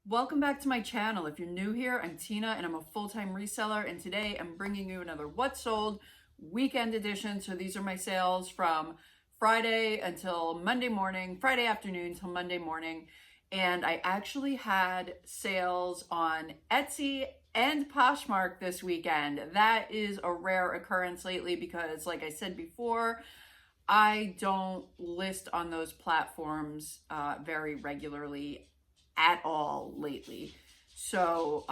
Welcome back to my channel. If you're new here, I'm Tina and I'm a full-time reseller, and today I'm bringing you another What Sold weekend edition. So these are my sales from Friday until Monday morning, Friday afternoon till Monday morning. And I actually had sales on Etsy and Poshmark this weekend. That is a rare occurrence lately because, like I said before, I don't list on those platforms very regularly at all lately. So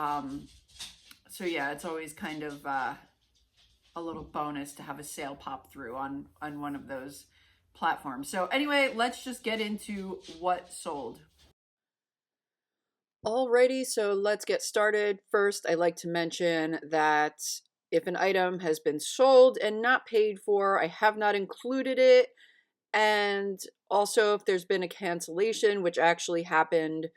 yeah, it's always kind of a little bonus to have a sale pop through on one of those platforms. So anyway, let's just get into what sold. Alrighty, so let's get started. First, I like to mention that if an item has been sold and not paid for, I have not included it. And also, if there's been a cancellation, which actually happened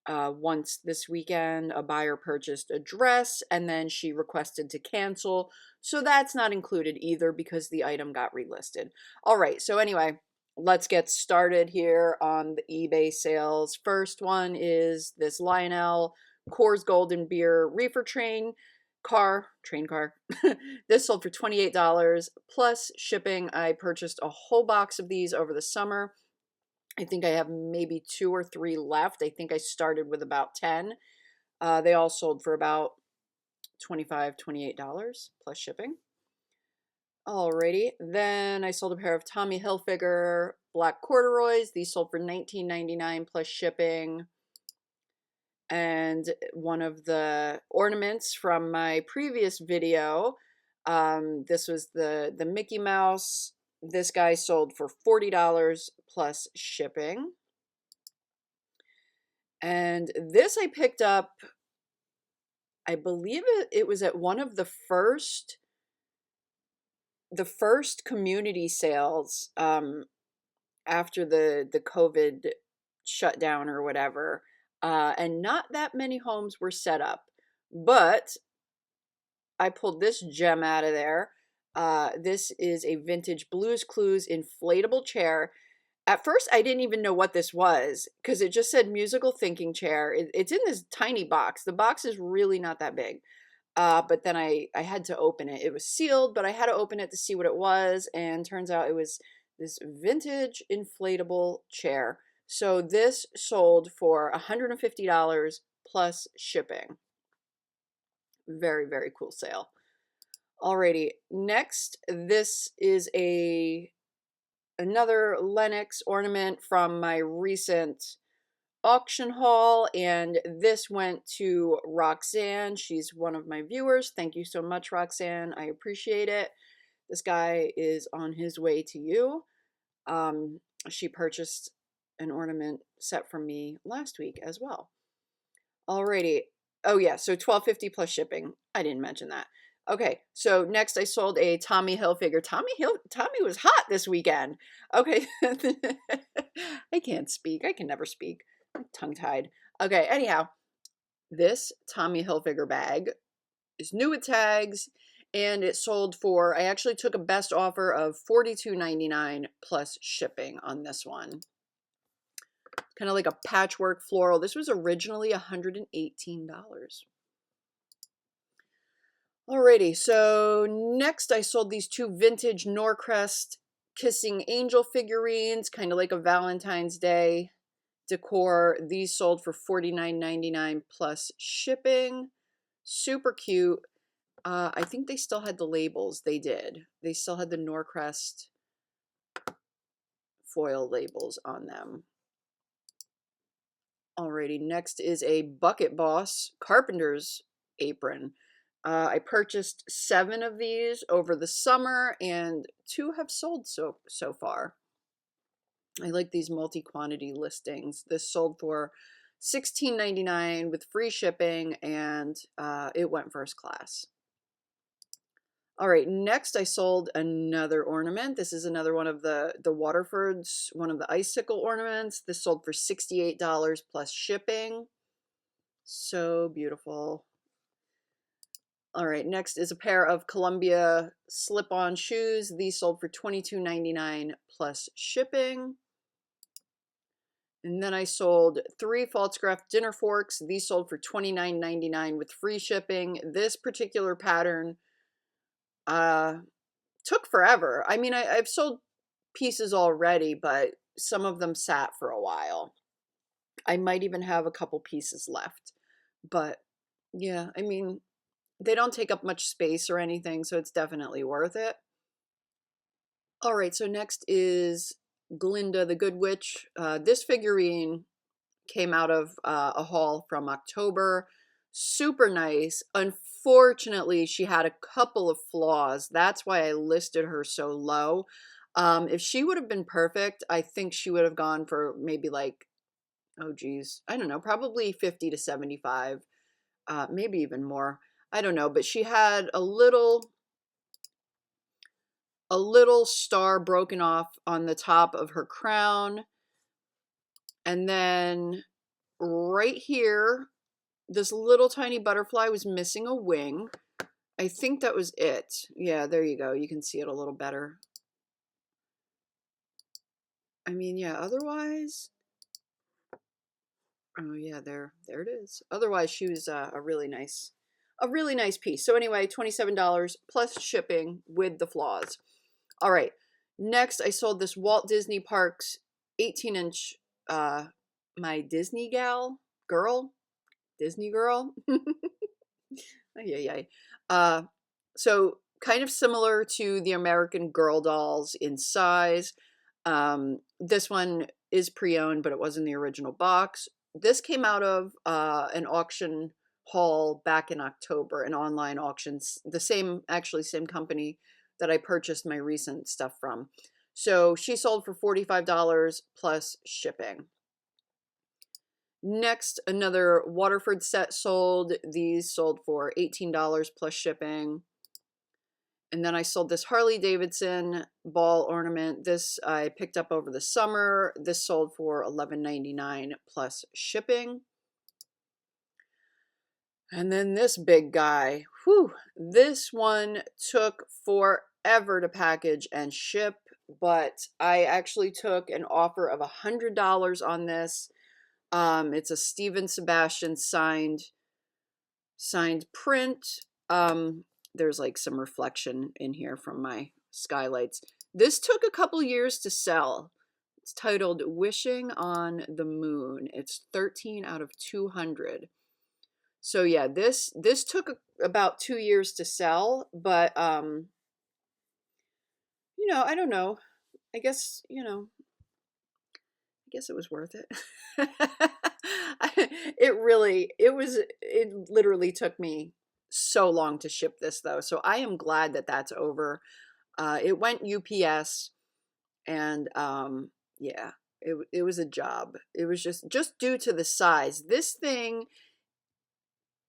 once this weekend, a buyer purchased a dress and then she requested to cancel. So that's not included either because the item got relisted. All right, so anyway, let's get started here on the eBay sales. First one is this Lionel Coors Golden Beer Reefer train car. This sold for $28 plus shipping. I purchased a whole box of these over the summer. I think I have maybe 2 or 3 left. I think I started with about 10. They all sold for about $25, $28 plus shipping. Alrighty, then I sold a pair of Tommy Hilfiger black corduroys. These sold for $19.99 plus shipping. And one of the ornaments from my previous video, this was the Mickey Mouse. This guy sold for $40 plus shipping. And this I picked up, I believe it was at one of the first community sales after the COVID shutdown or whatever. And not that many homes were set up, but I pulled this gem out of there. This is a vintage Blues Clues inflatable chair. At first, I didn't even know what this was because it just said musical thinking chair. It's in this tiny box. The box is really not that big. But then I had to open it. It was sealed, but I had to open it to see what it was. And turns out it was this vintage inflatable chair. So this sold for $150 plus shipping. Very, very cool sale. Alrighty, next, this is another Lenox ornament from my recent auction haul, and this went to Roxanne. She's one of my viewers. Thank you so much, Roxanne. I appreciate it. This guy is on his way to you. She purchased an ornament set from me last week as well. Alrighty. Oh yeah, so $12.50 plus shipping. I didn't mention that. Okay, so next I sold a Tommy Hilfiger. Tommy was hot this weekend. Okay, I can't speak. I can never speak. I'm tongue-tied. Okay, anyhow, this Tommy Hilfiger bag is new with tags, and it sold for, I actually took a best offer of $42.99 plus shipping on this one. Kind of like a patchwork floral. This was originally $118. Alrighty, so next I sold these 2 vintage Norcrest Kissing Angel figurines, kind of like a Valentine's Day decor. These sold for $49.99 plus shipping. Super cute. I think they still had the labels. They did. They still had the Norcrest foil labels on them. Alrighty, next is a Bucket Boss carpenter's apron. I purchased 7 of these over the summer, and 2 have sold so far. I like these multi-quantity listings. This sold for $16.99 with free shipping, and it went first class. All right, next I sold another ornament. This is another one of the Waterfords, one of the icicle ornaments. This sold for $68 plus shipping. So beautiful. All right, next is a pair of Columbia slip-on shoes. These sold for $22.99 plus shipping. And then I sold 3 false craft dinner forks. These sold for $29.99 with free shipping. This particular pattern took forever. I mean, I've sold pieces already, but some of them sat for a while. I might even have a couple pieces left. But yeah, I mean, they don't take up much space or anything, so it's definitely worth it. All right, so next is Glinda the Good Witch. This figurine came out of a haul from October. Super nice. Unfortunately, she had a couple of flaws. That's why I listed her so low. If she would have been perfect, I think she would have gone for maybe like, oh geez, I don't know, probably 50 to 75, maybe even more. I don't know, but she had a little star broken off on the top of her crown. And then right here, this little tiny butterfly was missing a wing. I think that was it. Yeah, there you go. You can see it a little better. I mean, yeah, otherwise, oh yeah, there it is. Otherwise, she was a really nice piece. So anyway, $27 plus shipping with the flaws. All right. Next, I sold this Walt Disney Parks 18-inch my Disney Disney girl. Yeah. So kind of similar to the American Girl dolls in size. This one is pre-owned, but it was in the original box. This came out of an auction haul back in October, an online auctions, the same company that I purchased my recent stuff from. So she sold for $45 plus shipping. Next, another Waterford set sold. These sold for $18 plus shipping. And then I sold this Harley Davidson ball ornament. This I picked up over the summer. This sold for $11.99 plus shipping. And then this big guy, whew, this one took forever to package and ship, but I actually took an offer of $100 on this. It's a Steven Sebastian signed print. There's like some reflection in here from my skylights. This took a couple years to sell. It's titled Wishing on the Moon. It's 13 out of 200. So yeah, this took about 2 years to sell, but you know, I don't know. I guess, you know, I guess it was worth it. It literally took me so long to ship this though. So I am glad that that's over. It went UPS and yeah, it was a job. It was just due to the size. This thing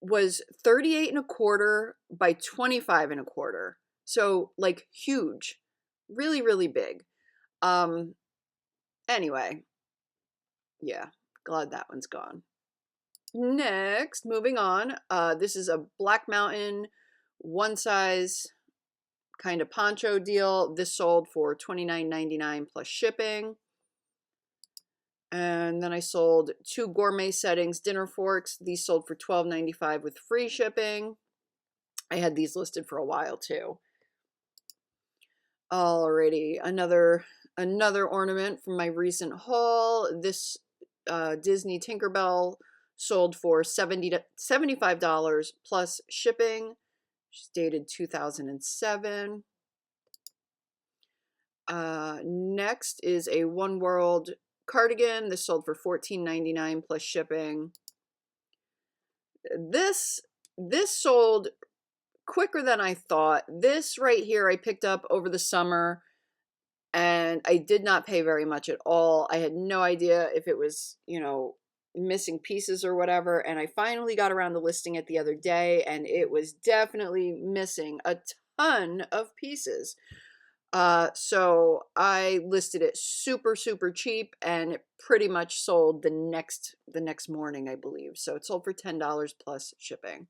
was 38 and a quarter by 25 and a quarter. So like huge, really, really big. Anyway, yeah, glad that one's gone. Next, moving on. This is a Black Mountain one size kind of poncho deal. This sold for $29.99 plus shipping. And then I sold 2 gourmet settings dinner forks. These sold for $12.95 with free shipping. I had these listed for a while too. Alrighty, another ornament from my recent haul. This Disney Tinkerbell sold for $75 plus shipping. She's dated 2007. Next is a One World cardigan. This sold for $14.99 plus shipping. This sold quicker than I thought. This right here I picked up over the summer and I did not pay very much at all. I had no idea if it was, you know, missing pieces or whatever, and I finally got around to listing it the other day and it was definitely missing a ton of pieces. So I listed it super cheap and it pretty much sold the next morning, I believe. So it sold for $10 plus shipping.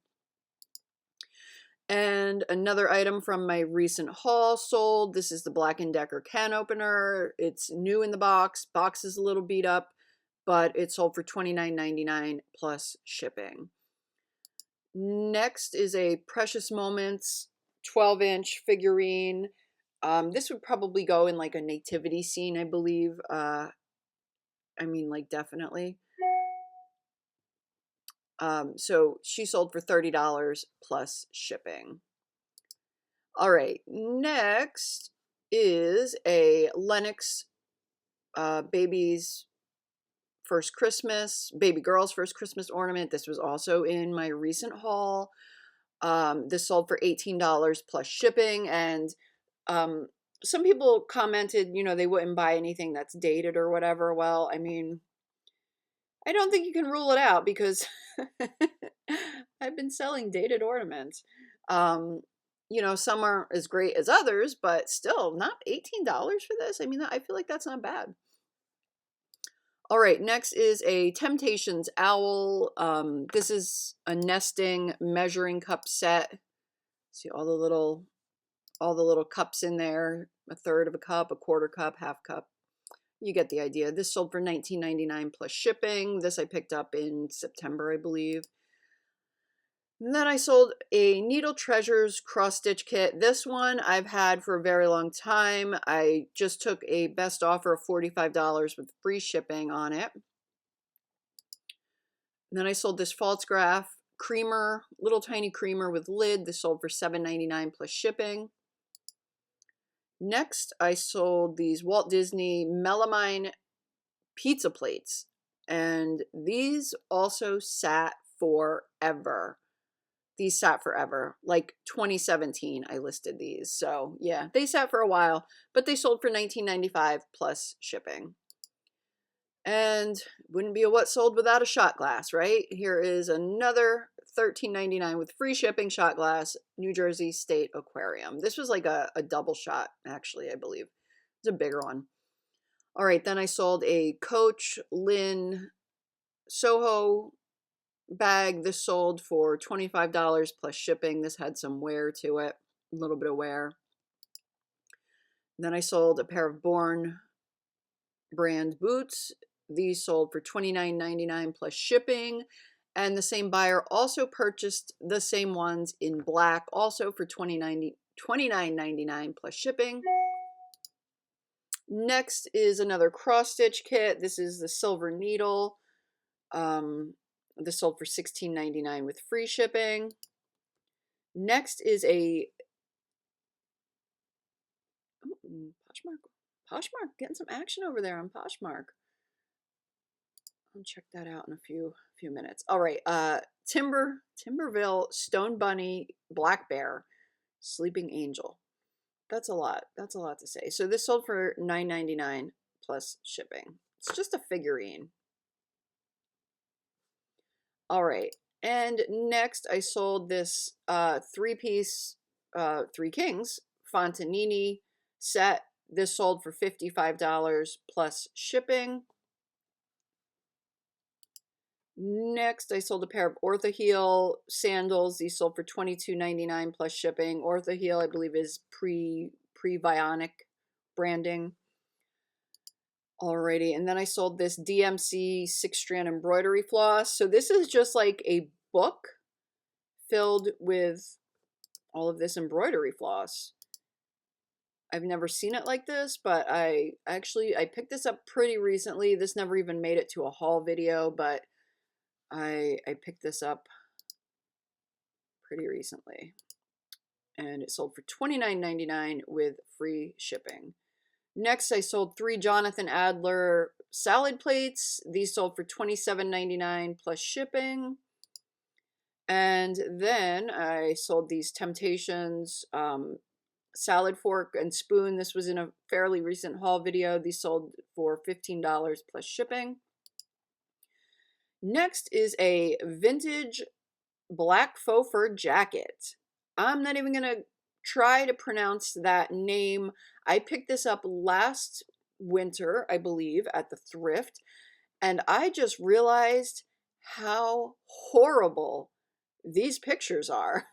And another item from my recent haul sold. This is the Black & Decker can opener. It's new in the box. Box is a little beat up, but it sold for $29.99 plus shipping. Next is a Precious Moments 12-inch figurine. This would probably go in like a nativity scene, I believe. I mean, like, definitely. So she sold for $30 plus shipping. All right, next is a Lennox baby girl's first Christmas ornament. This was also in my recent haul. This sold for $18 plus shipping, and some people commented, you know, they wouldn't buy anything that's dated or whatever. Well, I mean, I don't think you can rule it out because I've been selling dated ornaments. You know, some aren't as great as others, but still, not $18 for this. I mean, I feel like that's not bad. All right, next is a Temptations owl. This is a nesting measuring cup set. See all the little cups in there, a third of a cup, a quarter cup, half cup. You get the idea. This sold for $19.99 plus shipping. This I picked up in September, I believe. And then I sold a Needle Treasures cross stitch kit. This one I've had for a very long time. I just took a best offer of $45 with free shipping on it. And then I sold this false graph creamer, little tiny creamer with lid. This sold for $7.99 plus shipping. Next, I sold these Walt Disney melamine pizza plates. And these also sat forever. These sat forever, like 2017 I listed these. So yeah, they sat for a while, but they sold for $19.95 plus shipping. And wouldn't be a what sold without a shot glass, right? Here is another $13.99 with free shipping shot glass, New Jersey State Aquarium. This was like a double shot, actually, I believe. It's a bigger one. All right, then I sold a Coach Lynn Soho bag. This sold for $25 plus shipping. This had some wear to it, a little bit of wear. Then I sold a pair of Born brand boots. These sold for $29.99 plus shipping. And the same buyer also purchased the same ones in black, also for $29.99 plus shipping. Next is another cross stitch kit. This is the Silver Needle. This sold for $16.99 with free shipping. Next is a Poshmark, getting some action over there on Poshmark. I'll check that out in a few minutes. All right, Timberville Stone Bunny Black Bear Sleeping Angel. That's a lot. That's a lot to say. So this sold for $9.99 plus shipping. It's just a figurine. All right, and next I sold this three-piece Three Kings Fontanini set. This sold for $55 plus shipping. Next, I sold a pair of Orthaheel sandals. These sold for $22.99 plus shipping. Orthaheel, I believe, is pre-Vionic branding. Alrighty, and then I sold this DMC 6-strand embroidery floss. So this is just like a book filled with all of this embroidery floss. I've never seen it like this, but I picked this up pretty recently. This never even made it to a haul video, but I picked this up pretty recently. And it sold for $29.99 with free shipping. Next, I sold 3 Jonathan Adler salad plates. These sold for $27.99 plus shipping. And then I sold these Temptations salad fork and spoon. This was in a fairly recent haul video. These sold for $15 plus shipping. Next is a vintage black faux fur jacket. I'm not even going to try to pronounce that name. I picked this up last winter, I believe, at the thrift, and I just realized how horrible these pictures are.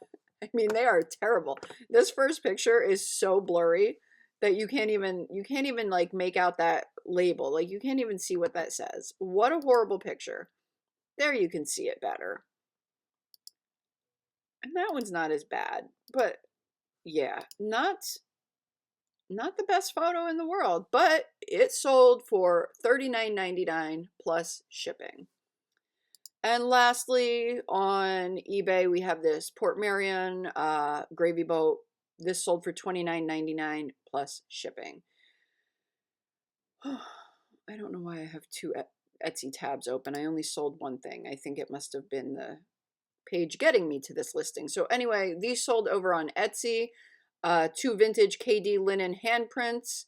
I mean, they are terrible. This first picture is so blurry that you can't even like make out that label. Like you can't even see what that says. What a horrible picture. There you can see it better. And that one's not as bad, but yeah, not the best photo in the world, but it sold for $39.99 plus shipping. And lastly, on eBay, we have this Port Marion gravy boat. This sold for $29.99 plus shipping. I don't know why I have two Etsy tabs open. I only sold one thing. I think it must have been the page getting me to this listing. So anyway, these sold over on Etsy. Two vintage KD linen handprints,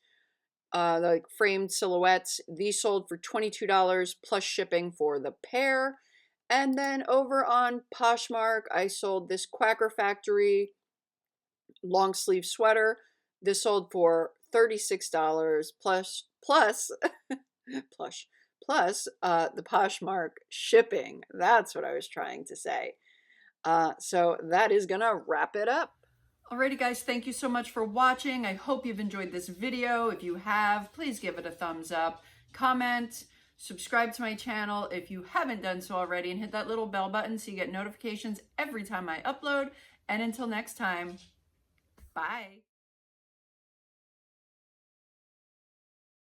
like framed silhouettes. These sold for $22 plus shipping for the pair. And then over on Poshmark, I sold this Quacker Factory long sleeve sweater. This sold for $36 plus the Poshmark shipping. That's what I was trying to say. So that is gonna wrap it up. Alrighty guys, thank you so much for watching. I hope you've enjoyed this video. If you have, please give it a thumbs up, comment, subscribe to my channel if you haven't done so already, and hit that little bell button so you get notifications every time I upload. And until next time, bye.